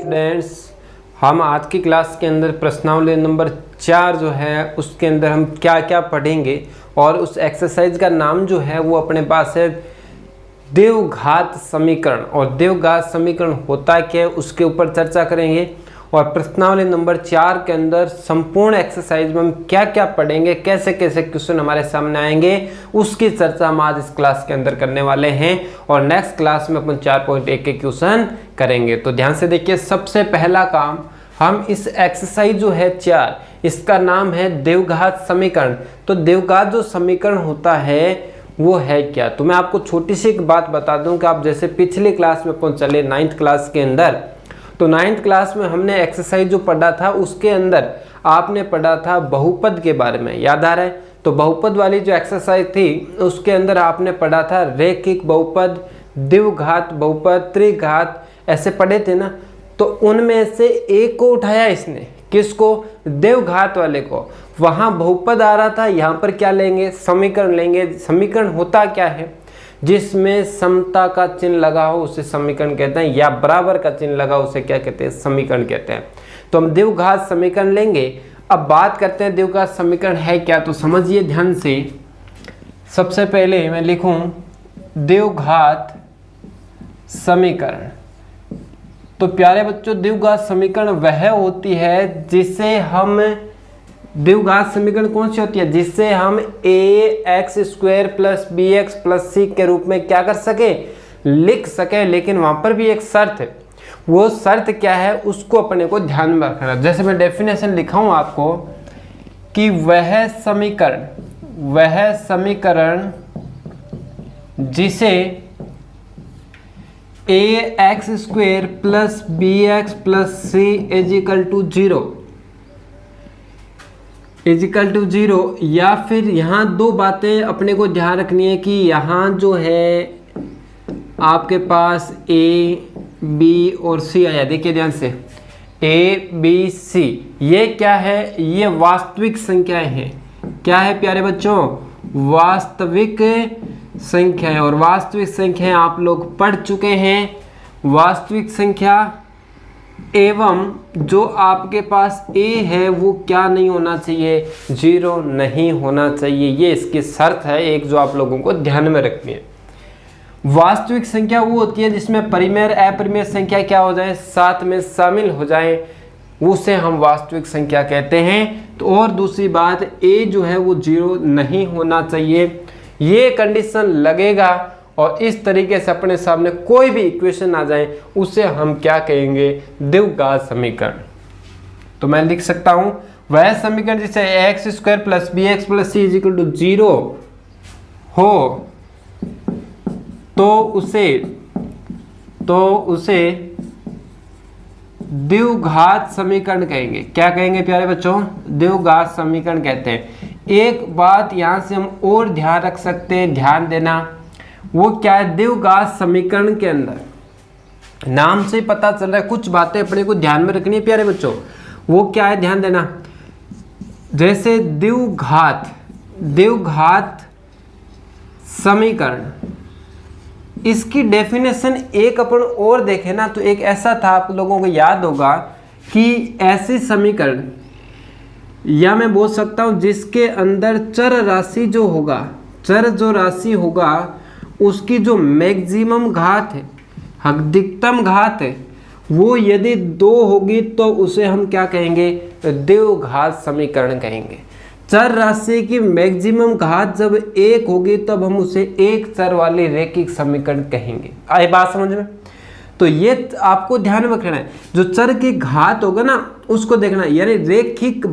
Students, हम आज की क्लास के अंदर प्रश्नावली नंबर 4 जो है उसके अंदर हम क्या क्या पढ़ेंगे और उस एक्सरसाइज का नाम जो है वो अपने पास है द्विघात समीकरण। और द्विघात समीकरण होता क्या है उसके ऊपर चर्चा करेंगे। और प्रश्नावली नंबर 4 के अंदर संपूर्ण एक्सरसाइज में हम क्या क्या पढ़ेंगे, कैसे कैसे क्वेश्चन हमारे सामने आएंगे, उसकी चर्चा हम आज इस क्लास के अंदर करने वाले हैं। और नेक्स्ट क्लास में अपन 4.1 के क्वेश्चन करेंगे। तो ध्यान से देखिए, सबसे पहला काम हम इस एक्सरसाइज जो है 4, इसका नाम है द्विघात समीकरण। तो द्विघात जो समीकरण होता है वो है क्या, तो मैं आपको छोटी सी एक बात बता दूं कि आप जैसे पिछली क्लास में अपन चले 9th क्लास के अंदर, तो 9th क्लास में हमने एक्सरसाइज जो पढ़ा था उसके अंदर आपने पढ़ा था बहुपद के बारे में, याद आ रहा है। तो बहुपद वाली जो एक्सरसाइज थी उसके अंदर आपने पढ़ा था रैखिक बहुपद, द्विघात बहुपद, त्रिघात, ऐसे पढ़े थे ना। तो उनमें से एक को उठाया इसने, किसको, द्विघात वाले को। वहां बहुपद आ रहा था, यहाँ पर क्या लेंगे, समीकरण लेंगे। समीकरण होता क्या है, जिसमें समता का चिन्ह लगा हो उसे समीकरण कहते हैं, या बराबर का चिन्ह लगा उसे क्या कहते हैं, समीकरण कहते हैं। तो हम द्विघात समीकरण लेंगे। अब बात करते हैं द्विघात समीकरण है क्या, तो समझिए ध्यान से। सबसे पहले मैं लिखूं द्विघात समीकरण। तो प्यारे बच्चों, द्विघात समीकरण वह होती है जिसे हम, द्विघात समीकरण कौन सी होती है, जिससे हम ax² + bx + c के रूप में क्या कर सके, लिख सके। लेकिन वहां पर भी एक शर्त है, वो शर्त क्या है उसको अपने को ध्यान में रखना। जैसे मैं डेफिनेशन लिखा हूं आपको कि वह समीकरण जिसे ax² + bx + c = 0, या फिर यहाँ दो बातें अपने को ध्यान रखनी है कि यहाँ जो है आपके पास a, b और c आया। देखिए ध्यान से, a, b, c ये क्या है, ये वास्तविक संख्याएं हैं। क्या है प्यारे बच्चों, वास्तविक संख्याएं। और वास्तविक संख्याएं आप लोग पढ़ चुके हैं। वास्तविक संख्या एवं जो आपके पास a है वो क्या नहीं होना चाहिए, 0 नहीं होना चाहिए। ये इसकी शर्त है एक, जो आप लोगों को ध्यान में रखनी है। वास्तविक संख्या वो होती है जिसमें परिमेय अपरिमेय संख्या क्या हो जाए, साथ में शामिल हो जाए, उसे हम वास्तविक संख्या कहते हैं। तो और दूसरी बात, a जो है वो 0 नहीं होना चाहिए। ये कंडीशन लगेगा और इस तरीके से अपने सामने कोई भी इक्वेशन आ जाए उसे हम क्या कहेंगे, द्विघात समीकरण। तो मैं लिख सकता हूं वह समीकरण जिसे ax² + bx + c = 0 हो तो उसे द्विघात समीकरण कहेंगे। क्या कहेंगे प्यारे बच्चों, द्विघात समीकरण कहते हैं। एक बात यहां से हम और ध्यान रख सकते हैं, ध्यान देना, वो क्या है, द्विघात समीकरण के अंदर नाम से पता चल रहा है, कुछ बातें अपने को ध्यान में रखनी है प्यारे बच्चों। वो क्या है, ध्यान देना। जैसे द्विघात समीकरण, इसकी डेफिनेशन एक अपन और देखें ना, तो एक ऐसा था, आप लोगों को याद होगा कि ऐसे समीकरण, या मैं बोल सकता हूं जिसके अंदर चर राशि होगा उसकी जो मैक्सिमम घात है, अधिकतम घात है, वो यदि 2 होगी तो उसे हम क्या कहेंगे, द्विघात समीकरण कहेंगे। चर राशि की मैक्सिमम घात जब 1 होगी तब हम उसे एक चर वाली रैखिक समीकरण कहेंगे। आई बात समझ में। तो ये आपको ध्यान में रखना है, जो चर की घात होगा ना उसको देखना, यानी रैखिक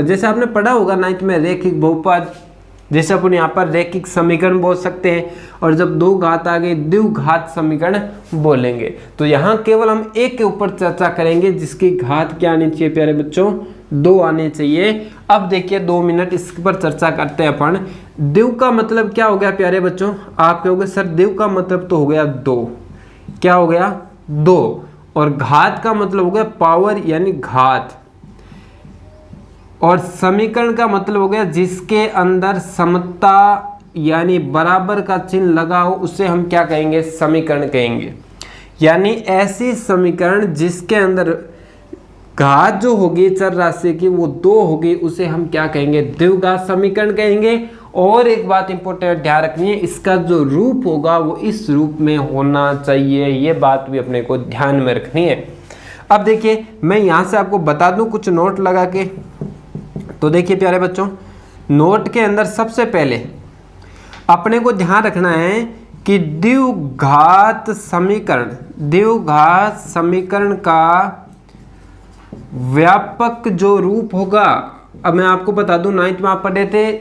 जैसे आपने पढ़ा होगा 9th में, रैखिक बहुपद, जैसे अपन यहाँ पर रैखिक समीकरण बोल सकते हैं। और जब 2 घात आ गई द्विघात समीकरण बोलेंगे। तो यहाँ केवल हम एक के ऊपर चर्चा करेंगे जिसकी घात क्या आनी चाहिए प्यारे बच्चों, 2 आने चाहिए। अब देखिए 2 मिनट इस पर चर्चा करते हैं अपन। द्विघात का मतलब क्या हो गया प्यारे बच्चों, आप कहोगे सर द्विघात का मतलब तो हो गया 2, क्या हो गया 2, और घात का मतलब हो गया पावर यानी घात, और समीकरण का मतलब हो गया जिसके अंदर समता यानी बराबर का चिन्ह लगा हो उसे हम क्या कहेंगे, समीकरण कहेंगे। यानी ऐसी समीकरण जिसके अंदर घात जो होगी चर राशि की वो 2 होगी, उसे हम क्या कहेंगे, द्विघात समीकरण कहेंगे। और एक बात इंपॉर्टेंट ध्यान रखनी है, इसका जो रूप होगा वो इस रूप में होना चाहिए, ये बात भी अपने को ध्यान में रखनी है। अब देखिए मैं यहाँ से आपको बता दूं कुछ नोट लगा के। तो देखिए प्यारे बच्चों, नोट के अंदर सबसे पहले अपने को ध्यान रखना है कि द्विघात समीकरण का व्यापक जो रूप होगा, अब मैं आपको बता दूं 9th में आप पढ़े थे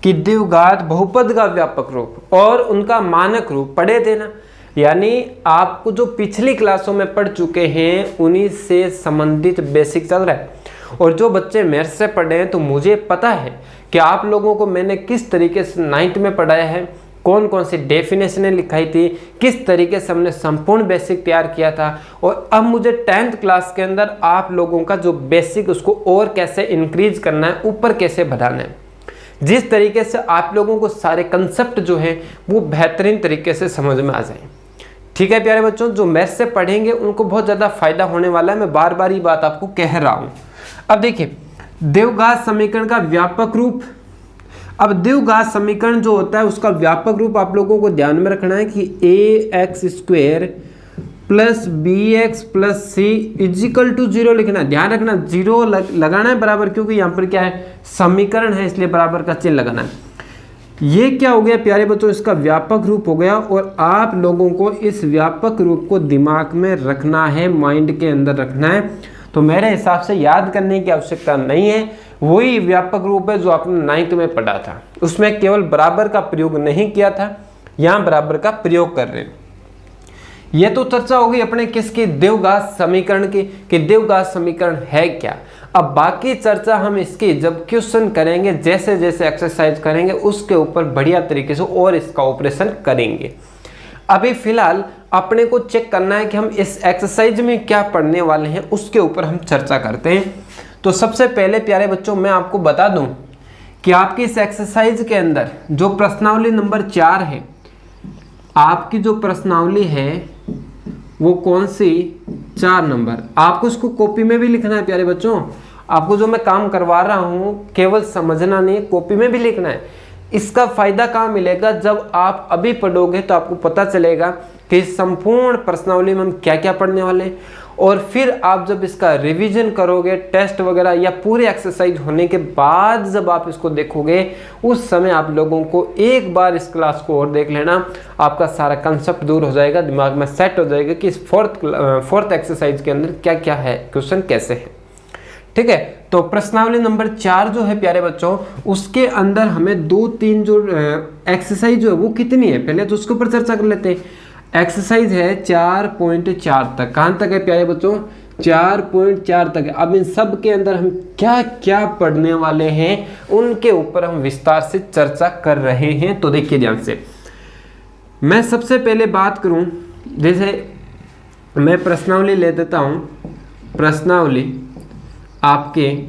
कि द्विघात बहुपद का व्यापक रूप और उनका मानक रूप पढ़े थे ना, यानी आपको जो पिछली क्लासों में पढ़ चुके हैं उन्हीं से संबंधित बेसिक चल रहा है। और जो बच्चे मेरे से पढ़े हैं तो मुझे पता है कि आप लोगों को मैंने किस तरीके से 9th में पढ़ाया है, कौन कौन सी डेफिनेशनें लिखाई थी, किस तरीके से हमने संपूर्ण बेसिक तैयार किया था। और अब मुझे 10th क्लास के अंदर आप लोगों का जो बेसिक उसको और कैसे इंक्रीज करना है, ऊपर कैसे बढ़ाना है, जिस तरीके से आप लोगों को सारे कंसेप्ट जो है वो बेहतरीन तरीके से समझ में आ जाए। ठीक है प्यारे बच्चों, जो मैथ्स से पढ़ेंगे उनको बहुत ज़्यादा फायदा होने वाला है, मैं बार बार ये बात आपको कह रहा हूँ। अब देखिए द्विघात समीकरण का व्यापक रूप, अब द्विघात समीकरण जो होता है उसका व्यापक रूप आप लोगों को ध्यान में रखना है कि ax² plus bx plus c is equal to 0 लिखना है। ध्यान रखना 0 लगाना है बराबर, क्योंकि यहाँ पर क्या है, समीकरण है, इसलिए बराबर का चिन्ह लगाना है। ये क्या हो गया प्यारे बच्चों, इसका व्यापक रूप हो गया। और आप लोगों को इस व्यापक रूप को दिमाग में रखना है, माइंड के अंदर रखना है। तो मेरे हिसाब से याद करने की आवश्यकता नहीं है, वही व्यापक रूप है जो आपने 9th में पढ़ा था, उसमें केवल बराबर का प्रयोग नहीं किया था, यहाँ बराबर का प्रयोग कर रहे हैं। ये तो चर्चा होगी अपने किसकी, द्विघात समीकरण की, कि द्विघात समीकरण है क्या। अब बाकी चर्चा हम इसकी जब क्वेश्चन करेंगे, जैसे जैसे एक्सरसाइज करेंगे उसके ऊपर बढ़िया तरीके से और इसका ऑपरेशन करेंगे। अभी फिलहाल अपने को चेक करना है कि हम इस एक्सरसाइज में क्या पढ़ने वाले हैं, उसके ऊपर हम चर्चा करते हैं। तो सबसे पहले प्यारे बच्चों मैं आपको बता दूं कि आपकी इस एक्सरसाइज के अंदर जो प्रश्नावली नंबर 4 है, आपकी जो प्रश्नावली है वो कौन सी, 4 नंबर। आपको इसको कॉपी में भी लिखना है प्यारे बच्चों, आपको जो मैं काम करवा रहा हूँ केवल समझना नहीं, कॉपी में भी लिखना है। इसका फायदा कहाँ मिलेगा, जब आप अभी पढ़ोगे तो आपको पता चलेगा कि संपूर्ण प्रश्नावली में हम क्या क्या पढ़ने वाले हैं। और फिर आप जब इसका रिवीजन करोगे, टेस्ट वगैरह या पूरे एक्सरसाइज होने के बाद जब आप इसको देखोगे, उस समय आप लोगों को एक बार इस क्लास को और देख लेना, आपका सारा कंसेप्ट दूर हो जाएगा, दिमाग में सेट हो जाएगा कि इस फोर्थ एक्सरसाइज के अंदर क्या क्या है, क्वेश्चन कैसे है। ठीक है, तो प्रश्नावली नंबर 4 जो है प्यारे बच्चों, उसके अंदर हमें 2-3 जो एक्सरसाइज जो है वो कितनी है, पहले तो उसके ऊपर चर्चा कर लेते हैं। एक्सरसाइज है 4.4 तक, कहाँ तक है प्यारे बच्चों, 4.4 तक है। अब इन सब के अंदर हम क्या क्या पढ़ने वाले हैं उनके ऊपर हम विस्तार से चर्चा कर रहे हैं। तो देखिए ध्यान से, मैं सबसे पहले बात करूं, जैसे मैं प्रश्नावली ले देता हूं, प्रश्नावली आपके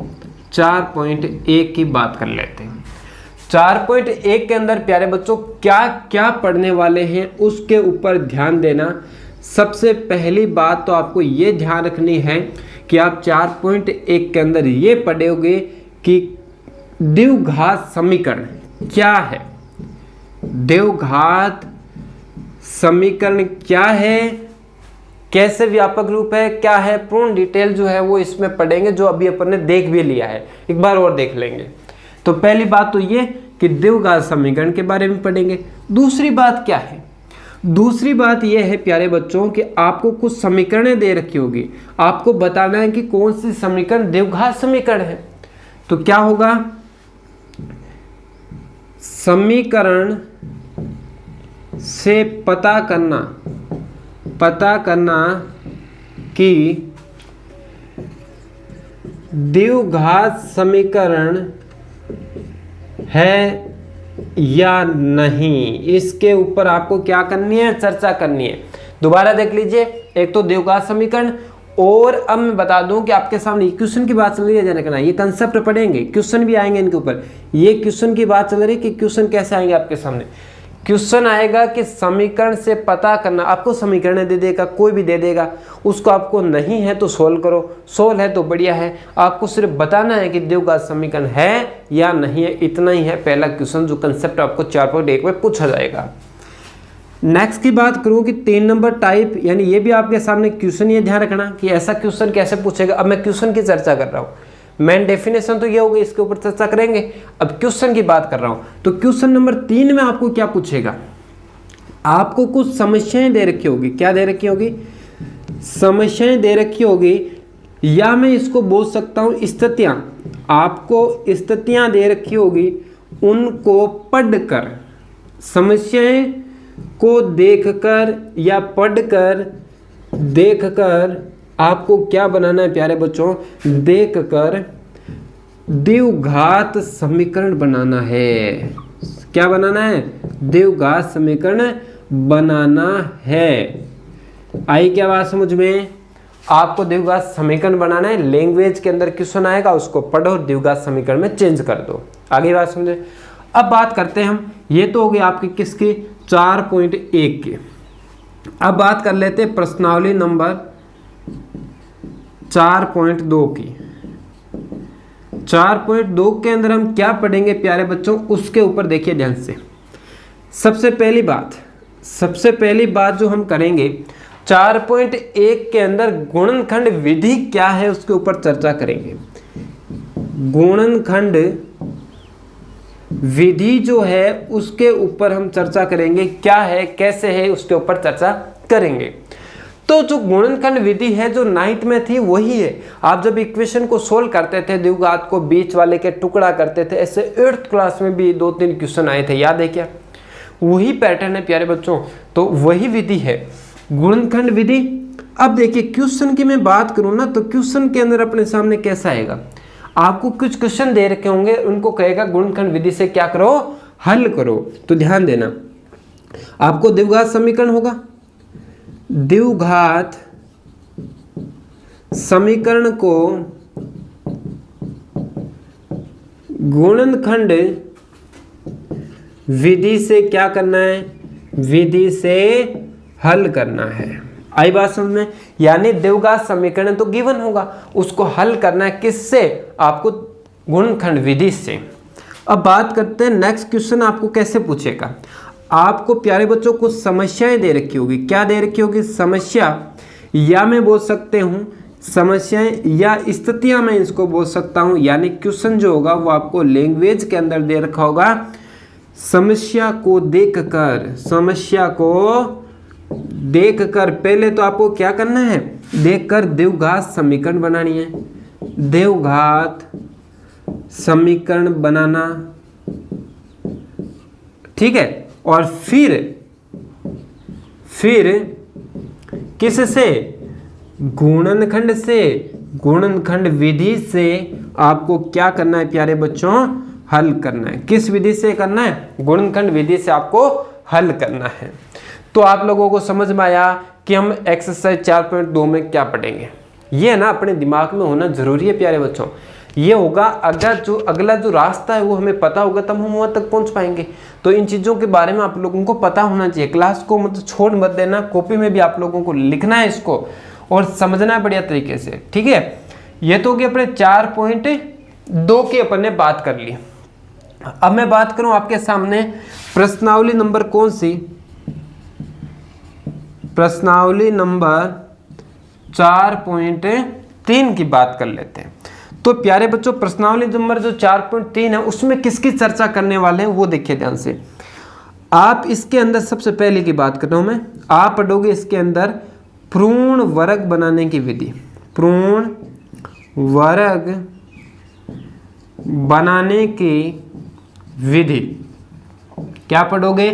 4.1 की बात कर लेते हैं। 4.1 के अंदर प्यारे बच्चों क्या क्या पढ़ने वाले हैं उसके ऊपर ध्यान देना। सबसे पहली बात तो आपको ये ध्यान रखनी है कि आप 4.1 के अंदर ये पढ़ोगे कि द्विघात समीकरण क्या है, द्विघात समीकरण क्या है, कैसे व्यापक रूप है, क्या है, पूर्ण डिटेल जो है वो इसमें पढ़ेंगे, जो अभी अपन ने देख भी लिया है, एक बार और देख लेंगे। तो पहली बात तो ये कि द्विघात समीकरण के बारे में पढ़ेंगे। दूसरी बात क्या है, दूसरी बात यह है प्यारे बच्चों कि आपको कुछ समीकरणें दे रखी होगी, आपको बताना है कि कौन सी समीकरण द्विघात समीकरण है। तो क्या होगा, समीकरण से पता करना कि द्विघात समीकरण है या नहीं, इसके ऊपर आपको क्या करनी है, चर्चा करनी है। दोबारा देख लीजिए, एक तो द्विघात समीकरण, और अब मैं बता दूं कि आपके सामने क्वेश्चन की बात चल रही है, ध्यान रखना, ये कंसेप्ट पढ़ेंगे, क्वेश्चन भी आएंगे इनके ऊपर। ये क्वेश्चन की बात चल रही है कि क्वेश्चन कैसे आएंगे आपके सामने, क्वेश्चन आएगा कि समीकरण से पता करना, आपको समीकरण दे देगा, कोई भी दे देगा, उसको आपको नहीं है तो सोल्व करो, सोल्व है तो बढ़िया है, आपको सिर्फ बताना है कि द्विघात समीकरण है या नहीं है, इतना ही है पहला क्वेश्चन जो कंसेप्ट आपको 4.1 में पूछा जाएगा। नेक्स्ट की बात करूं कि 3 नंबर टाइप, यानी ये भी आपके सामने क्वेश्चन, ये ध्यान रखना कि ऐसा क्वेश्चन कैसे पूछेगा। अब मैं क्वेश्चन की चर्चा कर रहा हूँ, मेन डेफिनेशन तो ये होगी, इसके ऊपर चर्चा करेंगे। अब क्वेश्चन की बात कर रहा हूं, तो क्वेश्चन नंबर 3 में आपको क्या पूछेगा, आपको कुछ समस्याएं दे रखी होगी। क्या दे रखी होगी? समस्याएं दे रखी होगी, या मैं इसको बोल सकता हूं स्थितियां। आपको स्थितियां दे रखी होगी, उनको पढ़कर, समस्याएं को देखकर या पढ़कर, देखकर आपको क्या बनाना है प्यारे बच्चों, देखकर द्विघात समीकरण बनाना है। क्या बनाना है? द्विघात समीकरण बनाना है। आई क्या बात समझ में? आपको द्विघात समीकरण बनाना है, लैंग्वेज के अंदर क्वेश्चन आएगा, उसको पढ़ो और द्विघात समीकरण में चेंज कर दो। आगे बात समझे। अब बात करते हैं हम, ये तो हो गई आपकी किसकी, 4.1 की। अब बात कर लेते हैं प्रश्नावली नंबर 4.2 की। 4.2 के अंदर हम क्या पढ़ेंगे प्यारे बच्चों, उसके ऊपर देखिए ध्यान से। सबसे पहली बात जो हम करेंगे 4.1 के अंदर गुणनखंड विधि क्या है उसके ऊपर चर्चा करेंगे। गुणनखंड विधि जो है उसके ऊपर हम चर्चा करेंगे, क्या है कैसे है उसके ऊपर चर्चा करेंगे। तो जो गुणनखंड विधि है जो 9th में थी वही है। आप जब इक्वेशन को सोल्व करते थे, द्विघात को बीच वाले के टुकड़ा करते थे, ऐसे 8th क्लास में भी 2-3 क्वेश्चन आए थे, याद है क्या? वही पैटर्न है प्यारे बच्चों, तो वही विधि है गुणनखंड विधि। अब देखिए क्वेश्चन की मैं बात करूं ना, तो क्वेश्चन के अंदर अपने सामने कैसा आएगा, आपको कुछ क्वेश्चन दे रखे होंगे, उनको कहेगा गुणनखंड विधि से क्या करो, हल करो। तो ध्यान देना, आपको द्विघात समीकरण होगा, द्विघात समीकरण को गुणनखंड विधि से क्या करना है, विधि से हल करना है। आई बात समझ में? यानी द्विघात समीकरण तो गिवन होगा, उसको हल करना है किससे, आपको गुणनखंड विधि से। अब बात करते हैं नेक्स्ट क्वेश्चन आपको कैसे पूछेगा। आपको प्यारे बच्चों कुछ समस्याएं दे रखी होगी। क्या दे रखी होगी? समस्या, या मैं बोल सकते हूं समस्याएं या स्थितियां, मैं इसको बोल सकता हूं। यानी क्वेश्चन जो होगा वो आपको लैंग्वेज के अंदर दे रखा होगा, समस्या को देखकर, समस्या को देखकर पहले तो आपको क्या करना है, देखकर द्विघात समीकरण बनानी है, द्विघात समीकरण बनाना, ठीक है। और फिर किससे, गुणनखंड से, गुणनखंड विधि से आपको क्या करना है प्यारे बच्चों, हल करना है। किस विधि से करना है? गुणनखंड विधि से आपको हल करना है। तो आप लोगों को समझ में आया कि हम एक्सरसाइज 4.2 में क्या पढ़ेंगे। ये ना अपने दिमाग में होना जरूरी है प्यारे बच्चों। ये होगा अगला जो रास्ता है वो हमें पता होगा, तब हम वहां तक पहुंच पाएंगे। तो इन चीज़ों के बारे में आप लोगों को पता होना चाहिए। क्लास को मतलब छोड़ मत देना, कॉपी में भी आप लोगों को लिखना है इसको और समझना है बढ़िया तरीके से, ठीक है। ये तो कि अपने 4.2 की अपन ने बात कर ली। अब मैं बात करूं आपके सामने प्रश्नावली नंबर कौन सी, प्रश्नावली नंबर 4.3 की बात कर लेते हैं। तो प्यारे बच्चों प्रश्नावली नंबर जो 4.3 है उसमें किसकी चर्चा करने वाले हैं वो देखिए ध्यान से। आप इसके अंदर सबसे पहले की बात कर रहा हूं मैं, आप पढ़ोगे इसके अंदर पूर्ण वर्ग बनाने की विधि, पूर्ण वर्ग बनाने की विधि। क्या पढ़ोगे?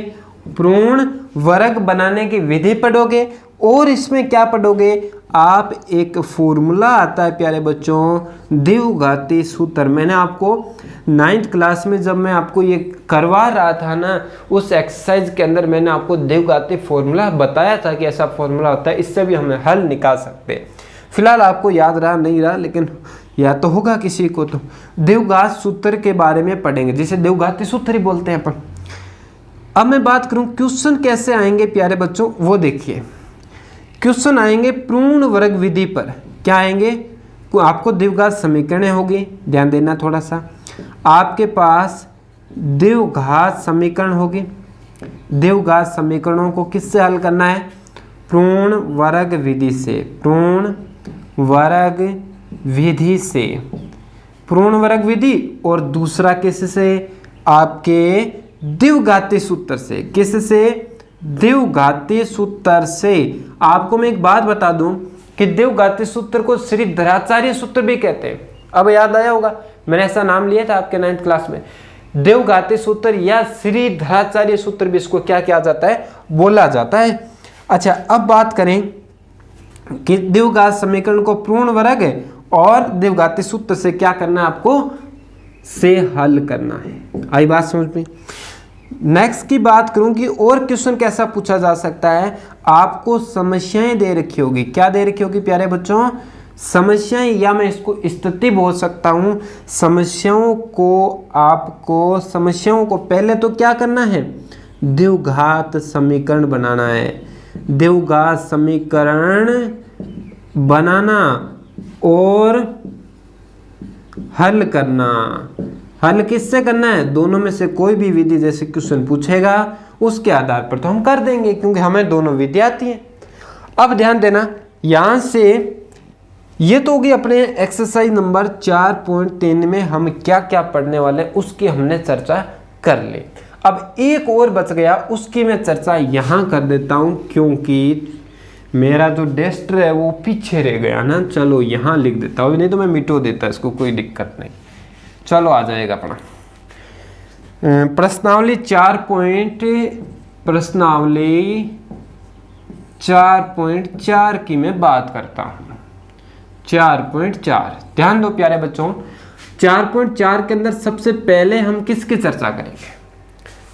पूर्ण वर्ग बनाने की विधि पढ़ोगे। और इसमें क्या पढ़ोगे आप, एक फॉर्मूला आता है प्यारे बच्चों, द्विघाती सूत्र। मैंने आपको 9th क्लास में जब मैं आपको ये करवा रहा था ना, उस एक्सरसाइज के अंदर मैंने आपको द्विघाती फॉर्मूला बताया था कि ऐसा फॉर्मूला होता है, इससे भी हम हल निकाल सकते हैं। फिलहाल आपको याद रहा नहीं रहा, लेकिन या तो होगा किसी को। तो द्विघात सूत्र के बारे में पढ़ेंगे, जिसे द्विघाती सूत्र ही बोलते हैं अपन। अब मैं बात करूं क्वेश्चन कैसे आएंगे प्यारे बच्चों, वो देखिए। क्वेश्चन आएंगे पूर्ण वर्ग विधि पर। क्या आएंगे? आपको द्विघात समीकरण होगी, ध्यान देना थोड़ा सा। आपके पास द्विघात समीकरण होगी। द्विघात समीकरणों को किससे हल करना है? पूर्ण वर्ग विधि से। पूर्ण वर्ग विधि से, पूर्ण वर्ग विधि। और दूसरा किससे? आपके द्विघाती सूत्र से। किससे? द्विघाती सूत्र से। आपको मैं एक बात बता दूं कि द्विघाती सूत्र को श्रीधराचार्य सूत्र भी कहते हैं। अब याद आया होगा, मैंने ऐसा नाम लिया था आपके 9th क्लास में। द्विघाती सूत्र या श्रीधराचार्य सूत्र भी इसको क्या किया जाता है? बोला जाता है। अच्छा, अब बात करें कि द्विघात समीकरण को पूर्ण वर्ग और द्विघाती सूत्र से क्या करना है? आपको से हल करना है। आई बात समझ में? नेक्स्ट की बात करूं कि और क्वेश्चन कैसा पूछा जा सकता है। आपको समस्याएं दे रखी होगी। क्या दे रखी होगी प्यारे बच्चों? समस्याएं, या मैं इसको स्थिति बोल सकता हूं। समस्याओं को पहले तो क्या करना है? द्विघात समीकरण बनाना है। द्विघात समीकरण बनाना और हल करना। हल किससे करना है? दोनों में से कोई भी विधि, जैसे क्वेश्चन पूछेगा उसके आधार पर तो हम कर देंगे, क्योंकि हमें दोनों विधि आती है। अब ध्यान देना, यहां से ये तो होगी अपने एक्सरसाइज नंबर 4.3 में हम क्या क्या पढ़ने वाले हैं उसकी हमने चर्चा कर ली। अब एक और बच गया, उसकी मैं चर्चा यहां कर देता हूं, क्योंकि मेरा जो डेस्टर है वो पीछे रह गया ना। चलो यहां लिख देता हूं, नहीं तो मैं मिटो देता, इसको कोई दिक्कत नहीं। चलो आ जाएगा अपना प्रश्नावली 4.4 की मैं बात करता हूं। 4.4 ध्यान दो प्यारे बच्चों। 4.4 के अंदर सबसे पहले हम किसकी चर्चा करेंगे?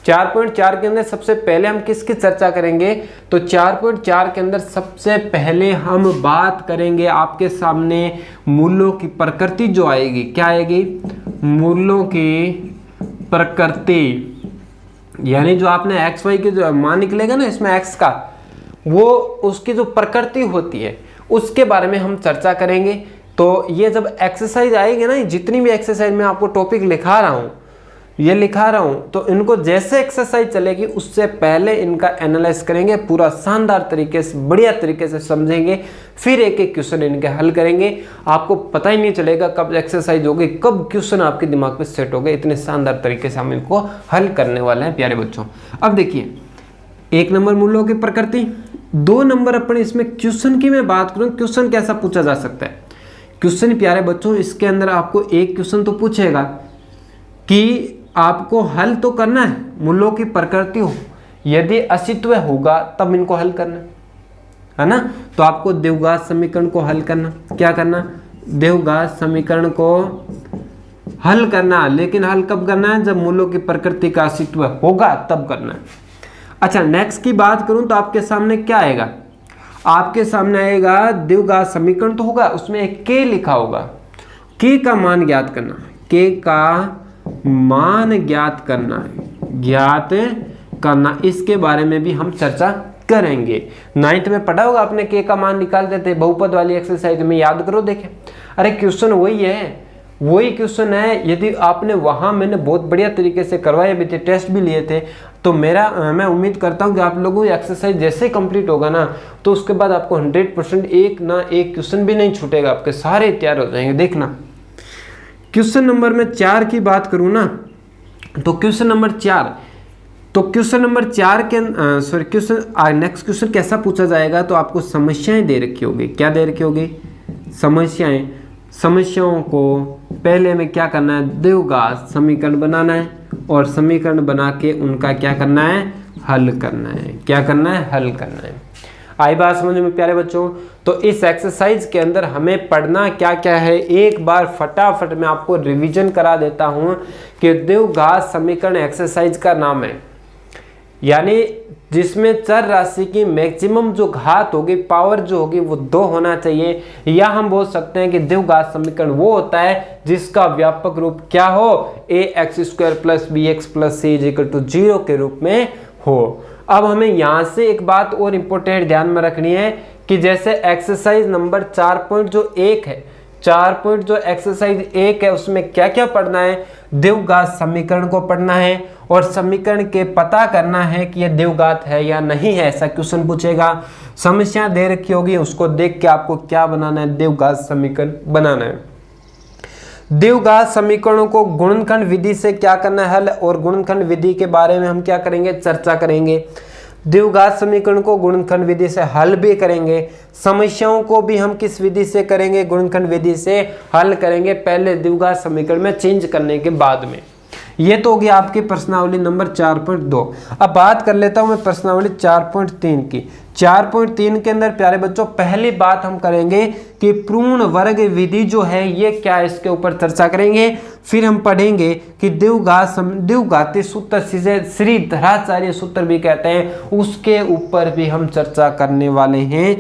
4.4 के अंदर सबसे पहले हम किसकी चर्चा करेंगे? तो 4.4 के अंदर सबसे पहले हम बात करेंगे आपके सामने मूलों की प्रकृति जो आएगी। क्या आएगी? मूलों की प्रकृति, यानी जो आपने एक्स वाई के जो मान निकलेगा ना इसमें एक्स का, वो उसकी जो प्रकृति होती है उसके बारे में हम चर्चा करेंगे। तो ये जब एक्सरसाइज आएगी ना, जितनी भी एक्सरसाइज में आपको टॉपिक लिखा रहा हूँ, ये लिखा रहा हूं, तो इनको जैसे एक्सरसाइज चलेगी उससे पहले इनका एनालाइज करेंगे, पूरा शानदार तरीके से, बढ़िया तरीके से समझेंगे, फिर एक एक क्वेश्चन इनके हल करेंगे। आपको पता ही नहीं चलेगा कब एक्सरसाइज होगी, कब क्वेश्चन आपके दिमाग में सेट हो गए। इतने शानदार तरीके से हम इनको हल करने वाले हैं प्यारे बच्चों। अब देखिए, 1 नंबर मूलों की प्रकृति, 2 नंबर अपन इसमें क्वेश्चन की मैं बात करूं, क्वेश्चन कैसा पूछा जा सकता है। क्वेश्चन प्यारे बच्चों, इसके अंदर आपको एक क्वेश्चन तो पूछेगा कि आपको हल तो करना है, मूलों की प्रकृति हो, यदि अस्तित्व होगा तब इनको हल करना है ना। तो आपको द्विघात समीकरण को हल करना, क्या करना? द्विघात समीकरण को हल करना, लेकिन हल कब करना है? जब मूलों की प्रकृति का अस्तित्व होगा तब करना है। अच्छा, नेक्स्ट की बात करूं तो आपके सामने क्या आएगा? आपके सामने आएगा द्विघात समीकरण तो होगा, उसमें एक के लिखा होगा। के का मान ज्ञात करना, के का मान ज्ञात करना है, ज्ञात करना, इसके बारे में भी हम चर्चा करेंगे। 9th में पढ़ा होगा आपने, के का मान निकाल देते बहुपद वाली एक्सरसाइज में, याद करो। देखें, अरे क्वेश्चन वही है, वही क्वेश्चन है। यदि आपने वहां, मैंने बहुत बढ़िया तरीके से करवाए भी थे, टेस्ट भी लिए थे, तो मैं उम्मीद करता हूं कि आप लोगों की एक्सरसाइज जैसे कंप्लीट होगा ना, तो उसके बाद आपको 100% एक ना एक क्वेश्चन भी नहीं छूटेगा, आपके सारे तैयार हो जाएंगे। देखना, क्वेश्चन नंबर में 4 की बात करूं ना, तो क्वेश्चन नंबर 4 के नेक्स्ट क्वेश्चन कैसा पूछा जाएगा? तो आपको समस्याएं दे रखी होगी। क्या दे रखी होगी? समस्याएं। समस्याओं को पहले में क्या करना है? द्विघात समीकरण बनाना है, और समीकरण बना के उनका क्या करना है? हल करना है। क्या करना है? हल करना है। आई बात समझ में प्यारे बच्चों? तो इस एक्सरसाइज के अंदर हमें पढ़ना क्या क्या है, एक बार फटाफट मैं आपको रिवीजन करा देता हूं कि द्विघात समीकरण एक्सरसाइज का नाम है, यानी जिसमें चर राशि की मैक्सिमम जो घात होगी, पावर जो होगी वो 2 होना चाहिए। या हम बोल सकते हैं कि द्विघात समीकरण वो होता है जिसका व्यापक रूप क्या हो? ax² + bx + c = 0 के रूप में हो। अब हमें यहाँ से एक बात और इम्पोर्टेंट ध्यान में रखनी है कि जैसे एक्सरसाइज नंबर 4.1 है, 4 जो एक्सरसाइज 1 है उसमें क्या क्या पढ़ना है, द्विघात समीकरण को पढ़ना है और समीकरण के पता करना है कि यह द्विघात है या नहीं है, ऐसा क्वेश्चन पूछेगा। समस्या दे रखी होगी, उसको देख के आपको क्या बनाना है, द्विघात समीकरण बनाना है। द्विघात समीकरणों को गुणनखंड विधि से क्या करना है हल, और गुणनखंड विधि के बारे में हम क्या करेंगे, चर्चा करेंगे। द्विघात समीकरण को गुणनखंड विधि से हल भी करेंगे, समस्याओं को भी हम किस विधि से करेंगे, गुणनखंड विधि से हल करेंगे, पहले द्विघात समीकरण में चेंज करने के बाद में। ये तो होगी आपकी प्रश्नावली नंबर 4.2। अब बात कर लेता हूं मैं प्रश्नावली 4.3 की। 4.3 के अंदर प्यारे बच्चों पहली बात हम करेंगे कि पूर्ण वर्ग विधि जो है ये क्या है, इसके ऊपर चर्चा करेंगे। फिर हम पढ़ेंगे कि द्विघाती सूत्र श्रीधराचार्य सूत्र भी कहते हैं, उसके ऊपर भी हम चर्चा करने वाले हैं।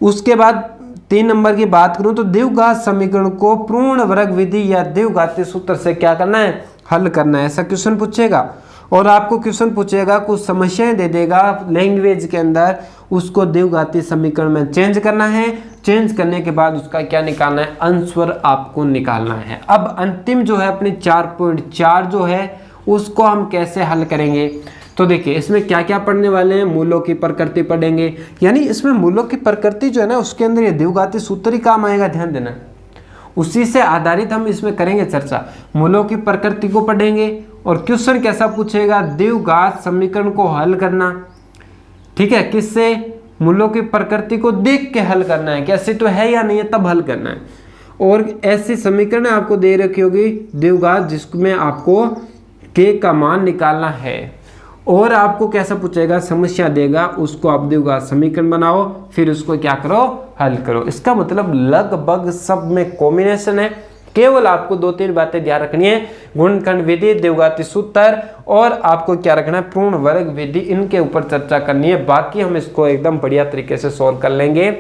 उसके बाद 3 नंबर की बात करूं तो द्विघात समीकरण को पूर्ण वर्ग विधि या द्विघाती सूत्र से क्या करना है, हल करना है, ऐसा क्वेश्चन पूछेगा। और आपको क्वेश्चन पूछेगा, कुछ समस्याएं दे देगा लैंग्वेज के अंदर, उसको द्विघाती समीकरण में चेंज करना है। चेंज करने के बाद उसका क्या निकालना है, आंसर आपको निकालना है। अब अंतिम जो है अपनी 4.4 जो है उसको हम कैसे हल करेंगे, तो देखिए इसमें क्या क्या पढ़ने वाले हैं, मूलों की प्रकृति पढ़ेंगे, यानी इसमें मूलों की प्रकृति जो है ना उसके अंदर ये द्विघाती सूत्र ही काम आएगा, ध्यान देना। उसी से आधारित हम इसमें करेंगे चर्चा। मूलों की प्रकृति को पढ़ेंगे और क्वेश्चन कैसा पूछेगा, द्विघात समीकरण को हल करना, ठीक है, किससे, मूलों की प्रकृति को देख के हल करना है, कैसे तो है या नहीं है तब हल करना है। और ऐसी समीकरण आपको दे रखी होगी द्विघात जिसमें आपको के का मान निकालना है। और आपको कैसा पूछेगा, समस्या देगा, उसको आप द्विघात समीकरण बनाओ, फिर उसको क्या करो, हल करो। इसका मतलब लगभग सब में कॉम्बिनेशन है। केवल आपको 2-3 बातें ध्यान रखनी है, गुणनखंड विधि, द्विघाती सूत्र और आपको क्या रखना है, पूर्ण वर्ग विधि, इनके ऊपर चर्चा करनी है। बाकी हम इसको एकदम बढ़िया तरीके से सॉल्व कर लेंगे।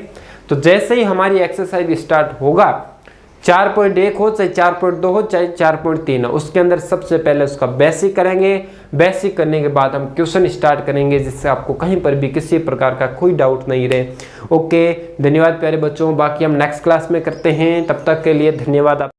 तो जैसे ही हमारी एक्सरसाइज स्टार्ट होगा, 4.1 हो चाहे 4.2 हो चाहे 4.3 हो, उसके अंदर सबसे पहले उसका बेसिक करेंगे। बेसिक करने के बाद हम क्वेश्चन स्टार्ट करेंगे, जिससे आपको कहीं पर भी किसी प्रकार का कोई डाउट नहीं रहे। ओके, धन्यवाद प्यारे बच्चों, बाकी हम नेक्स्ट क्लास में करते हैं। तब तक के लिए धन्यवाद।